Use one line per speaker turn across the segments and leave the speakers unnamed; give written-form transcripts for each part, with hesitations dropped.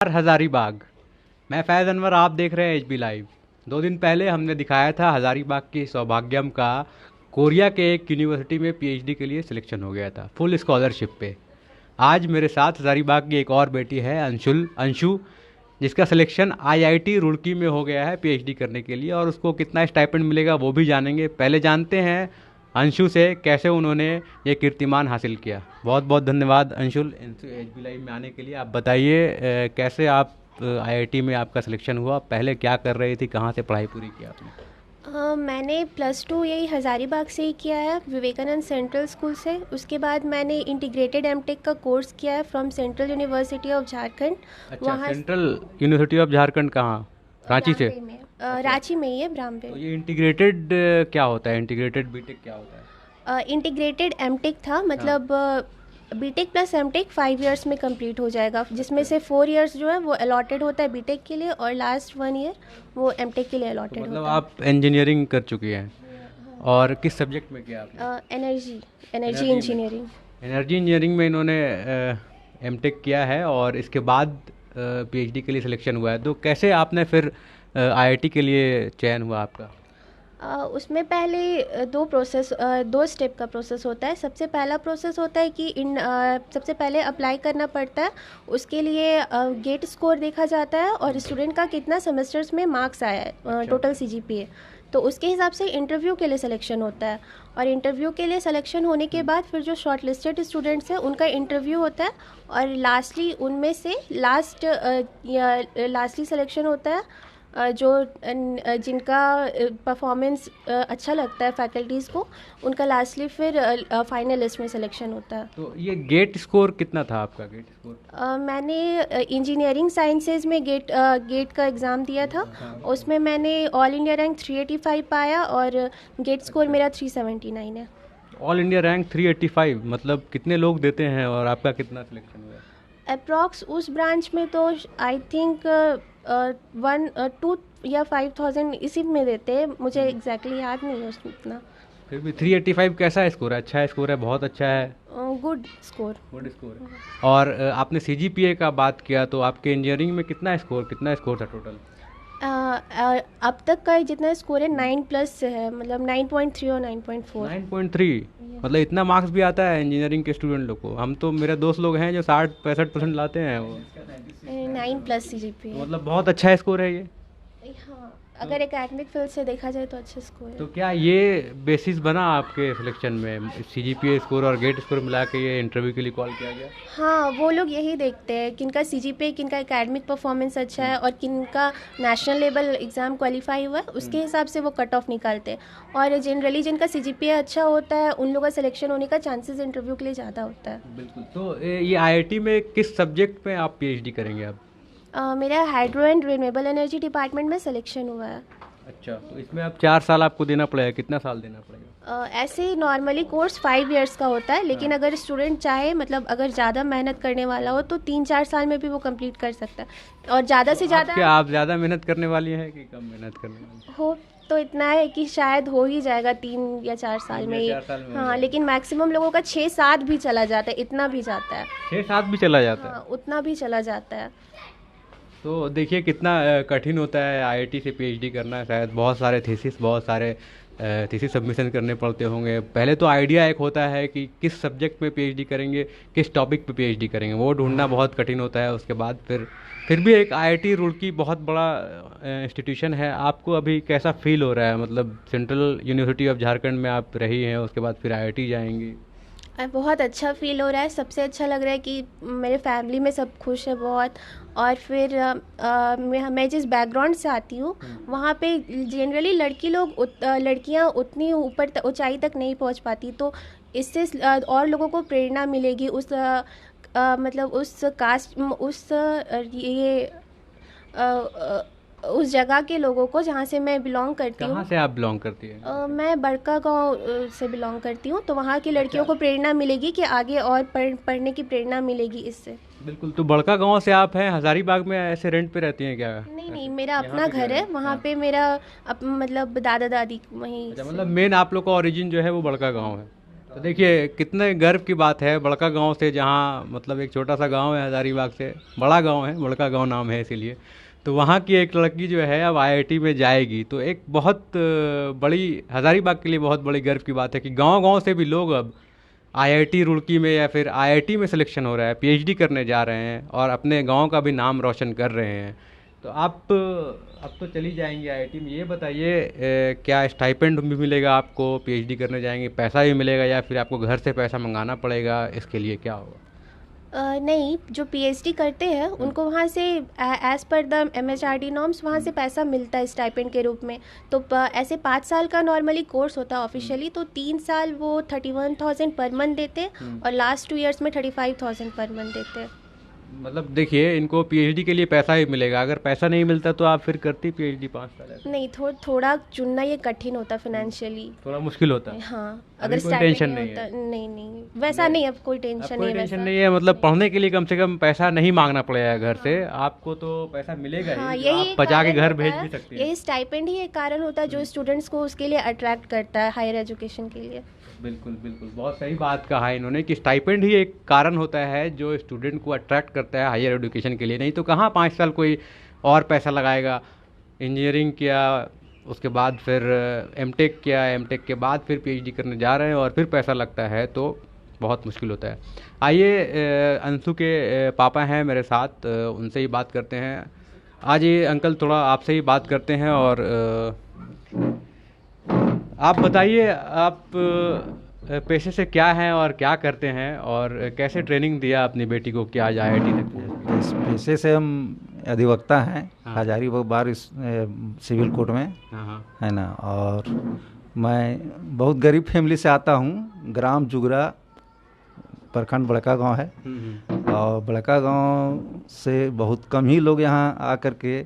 हज़ारीबाग। मैं फैज़ अनवर, आप देख रहे हैं एचबी लाइव। 2 दिन पहले हमने दिखाया था हज़ारीबाग की सौभाग्यम का कोरिया के एक यूनिवर्सिटी में पीएचडी के लिए सिलेक्शन हो गया था फुल स्कॉलरशिप पे। आज मेरे साथ हज़ारीबाग की एक और बेटी है अंशु, जिसका सिलेक्शन आईआईटी रुड़की में हो गया है पीएचडी करने के लिए, और उसको कितना स्टाइपेंड मिलेगा वो भी जानेंगे। पहले जानते हैं अंशु से कैसे उन्होंने ये कीर्तिमान हासिल किया। बहुत बहुत धन्यवाद अंशुल एचबी लाइव में आने के लिए। आप बताइए कैसे आप आईआईटी में आपका सिलेक्शन हुआ, पहले क्या कर रही थी, कहाँ से पढ़ाई पूरी की आपने?
मैंने +2 यही हज़ारीबाग से ही किया है, विवेकानंद सेंट्रल स्कूल से। उसके बाद मैंने इंटीग्रेटेड एमटेक का कोर्स किया है from central university of Jharkhand.
अच्छा, सेंट्रल यूनिवर्सिटी ऑफ झारखंड कहाँ? रांची से?
ब्राम्बे में। रांची में ही है, ब्राम्बे।
तो ये इंटीग्रेटेड क्या होता है, इंटीग्रेटेड बीटेक क्या होता है?
इंटीग्रेटेड एमटेक था, मतलब बीटेक प्लस एमटेक 5 इयर्स में कंप्लीट हो जाएगा, जिसमें से 4 इयर्स जो है वो अलॉटेड होता है बीटेक के लिए, और लास्ट 1 ईयर वो एमटेक के लिए
तो
अलॉटेड
मतलब
होता है।
आप इंजीनियरिंग कर चुकी हैं, और किस सब्जेक्ट में किया आपने?
एनर्जी
में
इंजीनियरिंग।
एनर्जी इंजीनियरिंग में इन्होंने एमटेक किया है, और इसके बाद पीएचडी के लिए सिलेक्शन हुआ है। तो कैसे आपने फिर आईआईटी के लिए चयन हुआ आपका?
उसमें पहले दो स्टेप का प्रोसेस होता है। सबसे पहला प्रोसेस होता है कि सबसे पहले अप्लाई करना पड़ता है। उसके लिए गेट स्कोर देखा जाता है और स्टूडेंट का कितना सेमेस्टर्स में मार्क्स आया है,
अच्छा।
Total CGPA. तो उसके हिसाब से इंटरव्यू के लिए सिलेक्शन होता है, और इंटरव्यू के लिए सिलेक्शन होने के बाद फिर जो शॉर्ट लिस्टेड स्टूडेंट्स हैं उनका इंटरव्यू होता है, और लास्टली उनमें से लास्टली सिलेक्शन होता है जिनका परफॉर्मेंस अच्छा लगता है फैकल्टीज़ को, उनका लास्टली फिर फाइनल लिस्ट में सिलेक्शन होता है।
तो ये गेट स्कोर कितना था आपका, गेट स्कोर?
मैंने इंजीनियरिंग साइंसेज में गेट का एग्ज़ाम दिया था। उसमें मैंने ऑल इंडिया रैंक 385 पाया, और गेट स्कोर मेरा 379 है।
ऑल इंडिया रैंक 385, मतलब कितने लोग देते हैं, और आपका कितना सिलेक्शन हुआ?
अप्रॉक्स उस ब्रांच में तो आई थिंक 1 2 या 5,000 इसी में देते हैं, मुझे एग्जैक्टली याद नहीं है उसमें इतना।
फिर भी 385 कैसा स्कोर है? अच्छा स्कोर है, बहुत अच्छा है?
Good score.
गुड स्कोर है। और आपने सीजीपीए का बात किया, तो आपके इंजीनियरिंग में कितना स्कोर था टोटल?
अब तक का जितना स्कोर है 9+ से है, मतलब 9.3 और 9.4।
9.3? मतलब इतना मार्क्स भी आता है इंजीनियरिंग के स्टूडेंट लोग को? हम तो, मेरे दोस्त लोग हैं जो 60-65% लाते हैं वो।
9+ सीजीपीए।
तो मतलब बहुत अच्छा स्कोर है ये।
हाँ, अगर एकेडमिक फील्ड से देखा जाए तो अच्छा स्कोर है।
तो क्या ये बेसिस बना आपके सिलेक्शन में, सीजीपीए स्कोर और गेट स्कोर मिला के ये इंटरव्यू के लिए कॉल किया गया?
हाँ, वो लोग यही देखते हैं किनका सीजीपीए, किनका एकेडमिक परफॉर्मेंस अच्छा है, और किनका नेशनल लेवल एग्ज़ाम क्वालिफाई हुआ है, उसके हिसाब से वो कट ऑफ निकालते हैं। और जनरली जिनका सीजीपीए अच्छा होता है उन लोगों का सिलेक्शन होने का चांसेस इंटरव्यू के लिए ज़्यादा होता है।
बिल्कुल। तो ये आईआईटी में किस सब्जेक्ट में आप पीएचडी करेंगे आप?
मेरा hydro and renewable energy department में सिलेक्शन हुआ है।
अच्छा, तो इसमें अब 4 साल आपको देना पड़ेगा, कितना साल देना पड़ेगा?
ऐसे ही नॉर्मली कोर्स 5 इयर्स का होता है, लेकिन अगर स्टूडेंट चाहे, मतलब अगर ज़्यादा मेहनत करने वाला हो तो 3-4 साल में भी वो कंप्लीट कर सकता है, और ज़्यादा से ज़्यादा।
क्या आप ज़्यादा मेहनत करने वाली हैं कि कम मेहनत करने वाली?
हो तो इतना है कि शायद हो ही जाएगा 3 या 4 साल में ही।
4 साल में हो
हाँ,
जाएगा।
लेकिन मैक्सिमम लोगों का 6-7 भी चला जाता है, इतना भी जाता है।
6-7 भी चला जाता है?
हाँ, उतना भी चला जाता है।
तो देखिए कितना कठिन होता है आईआईटी से पीएचडी करना। शायद बहुत सारे थीसिस सबमिशन करने पड़ते होंगे। पहले तो आइडिया एक होता है कि किस सब्जेक्ट में पीएचडी करेंगे, किस टॉपिक पे पीएचडी करेंगे, वो ढूंढना बहुत कठिन होता है। उसके बाद फिर भी एक आईआईटी रुड़की बहुत बड़ा इंस्टीट्यूशन है। आपको अभी कैसा फील हो रहा है, मतलब सेंट्रल यूनिवर्सिटी ऑफ झारखंड में आप रही हैं, उसके बाद फिर आईआईटी जाएंगी?
बहुत अच्छा फील हो रहा है। सबसे अच्छा लग रहा है कि मेरे फैमिली में सब खुश है बहुत। और फिर मैं जिस बैकग्राउंड से आती हूँ वहाँ पे जनरली लड़कियाँ उतनी ऊपर ऊंचाई तक नहीं पहुँच पाती, तो इससे और लोगों को प्रेरणा मिलेगी मतलब उस कास्ट ये उस जगह के लोगों को जहाँ से मैं बिलोंग करती हूँ।
कहाँ से आप बिलोंग करती हैं?
मैं बड़का गांव से बिलोंग करती हूँ, तो वहाँ की लड़कियों को प्रेरणा मिलेगी कि आगे और पढ़ने की प्रेरणा मिलेगी इससे।
बिल्कुल। तो बड़का गांव से आप हैं, हज़ारीबाग में ऐसे रेंट पे रहती हैं क्या?
नहीं, मेरा
यहाँ
अपना
पे
घर है,
क्या
वहाँ
हाँ।
पे मेरा मतलब दादा दादी वहीं
अच्छा,
से।
मतलब मेन आप लोग का ओरिजिन जो है वो बड़का गांव है। तो देखिए कितने गर्व की बात है, बड़का गांव से, जहां मतलब एक छोटा सा गांव है हज़ारीबाग से, बड़ा गांव है, बड़का गांव नाम है इसीलिए, तो वहाँ की एक लड़की जो है अब आईआईटी में जाएगी, तो एक बहुत बड़ी, हज़ारीबाग के लिए बहुत बड़ी गर्व की बात है कि गांव गांव से भी लोग अब आईआईटी रुड़की में या फिर आईआईटी में सिलेक्शन हो रहा है, पीएचडी करने जा रहे हैं और अपने गांव का भी नाम रोशन कर रहे हैं। तो आप अब तो चली जाएंगी आईआईटी में, ये बताइए क्या स्टाइपेंड भी मिलेगा आपको, पीएचडी करने जाएंगे पैसा भी मिलेगा या फिर आपको घर से पैसा मंगाना पड़ेगा, इसके लिए क्या होगा?
नहीं, जो पीएचडी करते हैं उनको वहाँ से as per the MHRD norms वहाँ से पैसा मिलता है स्टाइपेंड के रूप में। तो ऐसे 5 साल का नॉर्मली कोर्स होता है ऑफिशियली, तो 3 साल वो 31,000 पर मंथ देते हैं और लास्ट 2 इयर्स में 35,000 पर मंथ देते हैं।
मतलब देखिए इनको पीएचडी के लिए पैसा ही मिलेगा, अगर पैसा नहीं मिलता तो आप फिर करती पीएचडी 5 साल ऐसे?
नहीं, थोड़ा चुनना ये कठिन होता है फाइनेंशियली।
थोड़ा मुश्किल होता है।
हाँ,
अभी
अगर
कोई
स्टाइपेंड
टेंशन
नहीं
नहीं
होता,
है?
नहीं वैसा नहीं, अब कोई टेंशन
कोई
नहीं
टेंशन
वैसा।
नहीं है, मतलब पढ़ने के लिए कम से कम पैसा नहीं मांगना पड़ेगा घर से, आपको तो पैसा मिलेगा
हाँ,
ही, जो
यही
आप
एक
बचा के
कारण
घर
होता
भेज
है,
भी सकती हैं।
यही स्टाइपेंड ही एक कारण होता है जो स्टूडेंट्स को उसके लिए अट्रैक्ट करता है हायर एजुकेशन के लिए।
बिल्कुल बिल्कुल, बहुत सही बात कहा है इन्होंने कि स्टाइपेंड ही एक कारण होता है जो स्टूडेंट को अट्रैक्ट करता है हायर एजुकेशन के लिए, नहीं तो कहाँ 5 साल कोई और पैसा लगाएगा। इंजीनियरिंग किया, उसके बाद फिर एमटेक किया, एमटेक के बाद फिर पीएचडी करने जा रहे हैं और फिर पैसा लगता है, तो बहुत मुश्किल होता है। आइए अंशु के पापा हैं मेरे साथ, उनसे ही बात करते हैं। आज ये अंकल थोड़ा आपसे ही बात करते हैं और आप बताइए, आप पेशे से क्या हैं और क्या करते हैं और कैसे ट्रेनिंग दिया अपनी बेटी को कि आज आईआईटी तक पहुंच गई?
पेशे से हम अधिवक्ता हैं,
हाँ।
हजारीबाग बार सिविल कोर्ट में,
हाँ हाँ।
है ना। और मैं बहुत गरीब फैमिली से आता हूँ, ग्राम जुगरा, प्रखंड बड़का गांव है। और बड़का गांव से बहुत कम ही लोग यहाँ आकर के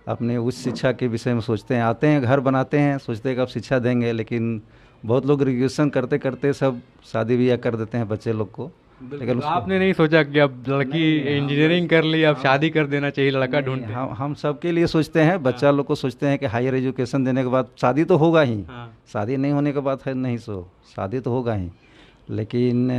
अपने उच्च शिक्षा के विषय में सोचते हैं, आते हैं, घर बनाते हैं, सोचते हैं कि अब शिक्षा देंगे, लेकिन बहुत लोग ग्रेजुएशन करते करते सब शादी ब्याह कर देते हैं बच्चे लोग को। लेकिन
आपने नहीं सोचा कि अब लड़की इंजीनियरिंग कर ली, अब शादी कर देना चाहिए, लड़का ढूंढते हैं?
हम सबके लिए सोचते हैं, बच्चा लोग को सोचते हैं कि हायर एजुकेशन देने के बाद शादी तो होगा ही।
हाँ।
शादी नहीं होने के बाद है नहीं, सो शादी तो होगा ही, लेकिन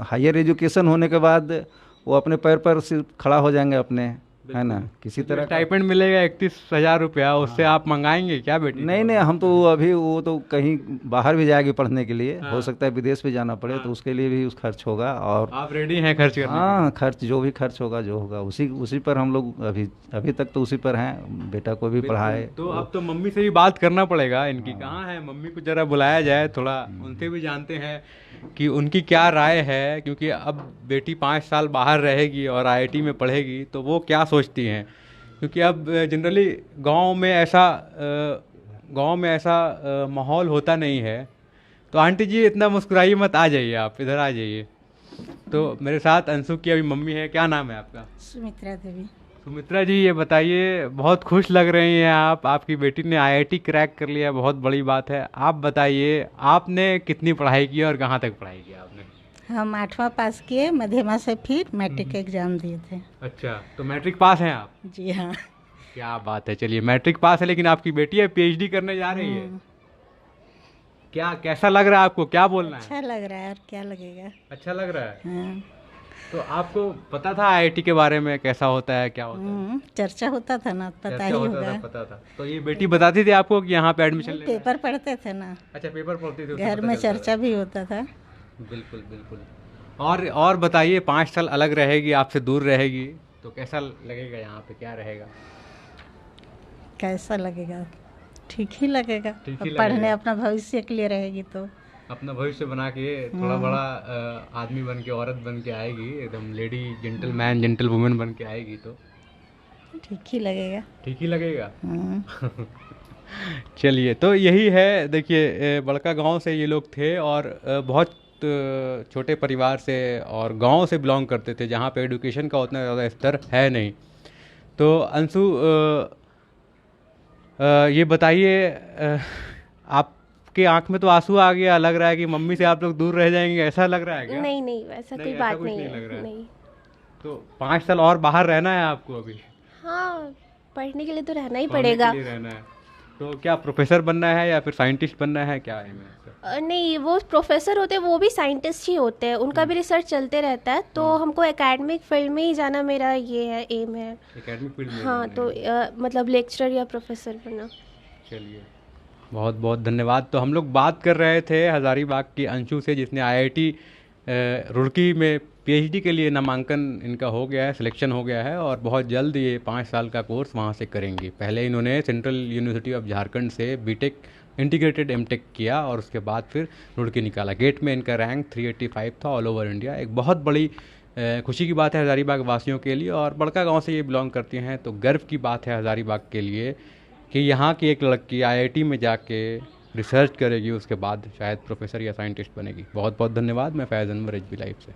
हायर एजुकेशन होने के बाद वो अपने पैर पर सिर्फ खड़ा हो जाएंगे अपने, है ना। किसी तरह का
स्टाइपेंड मिलेगा 31,000 रुपया, उससे आप मंगाएंगे क्या बेटी?
नहीं, हम तो अभी वो तो कहीं बाहर भी जाएगी पढ़ने के लिए, हो सकता है विदेश भी जाना पड़े, तो उसके लिए भी उस खर्च होगा। और
आप रेडी हैं खर्च करने?
हाँ, खर्च जो भी खर्च होगा, जो होगा उसी पर हम लोग अभी तक तो उसी पर हैं, बेटा को भी पढ़ाए।
तो अब तो मम्मी से भी बात करना पड़ेगा इनकी, कहाँ है मम्मी को जरा बुलाया जाए, थोड़ा उनसे भी जानते हैं कि उनकी क्या राय है, क्योंकि अब बेटी 5 साल बाहर रहेगी और आईआईटी में पढ़ेगी, तो वो क्या सोचती हैं, क्योंकि अब जनरली गांव में ऐसा माहौल होता नहीं है। तो आंटी जी इतना मुस्कुराइए मत, आ जाइए, आप इधर आ जाइए। तो मेरे साथ अंशु की अभी मम्मी है, क्या नाम है आपका?
सुमित्रा देवी।
सुमित्रा जी, ये बताइए, बहुत खुश लग रही हैं आप, आपकी बेटी ने आईआईटी क्रैक कर लिया, बहुत बड़ी बात है। आप बताइए आपने कितनी पढ़ाई की और कहाँ तक पढ़ाई की आपने?
हम 8वां पास किए, मध्यमा से फिर मैट्रिक एग्जाम दिए थे।
अच्छा, तो मैट्रिक पास हैं आप?
जी हाँ।
क्या बात है, चलिए मैट्रिक पास है, लेकिन आपकी बेटी है पीएचडी करने जा रही है। क्या, कैसा लग रहा है आपको, क्या बोलना है?
अच्छा लग रहा है, और क्या लगेगा।
अच्छा लग रहा है।
हाँ।
तो आपको पता था आईआईटी के बारे में, कैसा होता है, क्या होता है?
चर्चा होता था ना, पता
चर्चा
ही
होता
होगा।
था, पता था। तो ये बेटी बताती थी आपको कि यहाँ पे एडमिशन लेना है?
पेपर पढ़ते थे ना,
अच्छा, पेपर पढ़ती थी, उससे
घर
पता
में
चलता था।
चर्चा भी होता था।
बिल्कुल बिल्कुल। और बताइए, 5 साल अलग रहेगी, आपसे दूर रहेगी, तो कैसा लगेगा यहाँ पे, क्या रहेगा?
कैसा लगेगा, ठीक ही लगेगा।
ठीक ही
अब पढ़ने
लगेगा।
अपना भविष्य के लिए रहेगी तो
अपना भविष्य बना के थोड़ा बड़ा आदमी बन के, औरत बन के आएगी, एकदम लेडी जेंटलमैन जेंटल वुमेन बन के आएगी, तो
ठीक ही लगेगा।
ठीक ही लगेगा।
हाँ।
चलिए, तो यही है, देखिए बड़का गांव से ये लोग थे और बहुत छोटे परिवार से और गांव से बिलोंग करते थे, जहाँ पे एजुकेशन का उतना ज़्यादा स्तर है नहीं। तो अंशु, ये बताइए, आपके आंख में तो आंसू आ गया, लग रहा है कि मम्मी से आप लोग दूर रह जाएंगे, ऐसा लग रहा है क्या?
नहीं वैसा
नहीं,
कोई
ऐसा
बात
कुछ
नहीं
नहीं लग रहा
है,
है।
नहीं।
तो 5 साल और बाहर रहना है आपको अभी?
हाँ, पढ़ने के लिए तो रहना ही
पढ़ने
पड़ेगा।
के लिए रहना है। तो क्या प्रोफेसर बनना है या फिर साइंटिस्ट बनना है, क्या है में?
नहीं, वो प्रोफेसर होते हैं वो भी साइंटिस्ट ही होते हैं, उनका भी रिसर्च चलते रहता है, तो हमको एकेडमिक फील्ड में ही जाना मेरा ये है, एम है।
एकेडमिक फील्ड में
हाँ,
जाना
तो
है।
मतलब लेक्चरर या प्रोफेसर बनना।
चलिए, बहुत बहुत धन्यवाद। तो हम लोग बात कर रहे थे हज़ारीबाग की अंशु से, जिसने आईआईटी रुड़की में पीएचडी के लिए नामांकन इनका हो गया है, सिलेक्शन हो गया है, और बहुत जल्द ये 5 साल का कोर्स वहाँ से करेंगी। पहले इन्होंने सेंट्रल यूनिवर्सिटी ऑफ झारखंड से बीटेक इंटीग्रेटेड एमटेक किया, और उसके बाद फिर रुड़की निकाला। गेट में इनका रैंक 385 था ऑल ओवर इंडिया। एक बहुत बड़ी खुशी की बात है हज़ारीबाग वासियों के लिए, और बड़का गांव से ये बिलोंग करती हैं, तो गर्व की बात है हज़ारीबाग के लिए कि यहाँ की एक लड़की आईआईटी में जाके रिसर्च करेगी, उसके बाद शायद प्रोफेसर या साइंटिस्ट बनेगी। बहुत बहुत धन्यवाद। मैं फैज़ अनवर, एचबी लाइव से।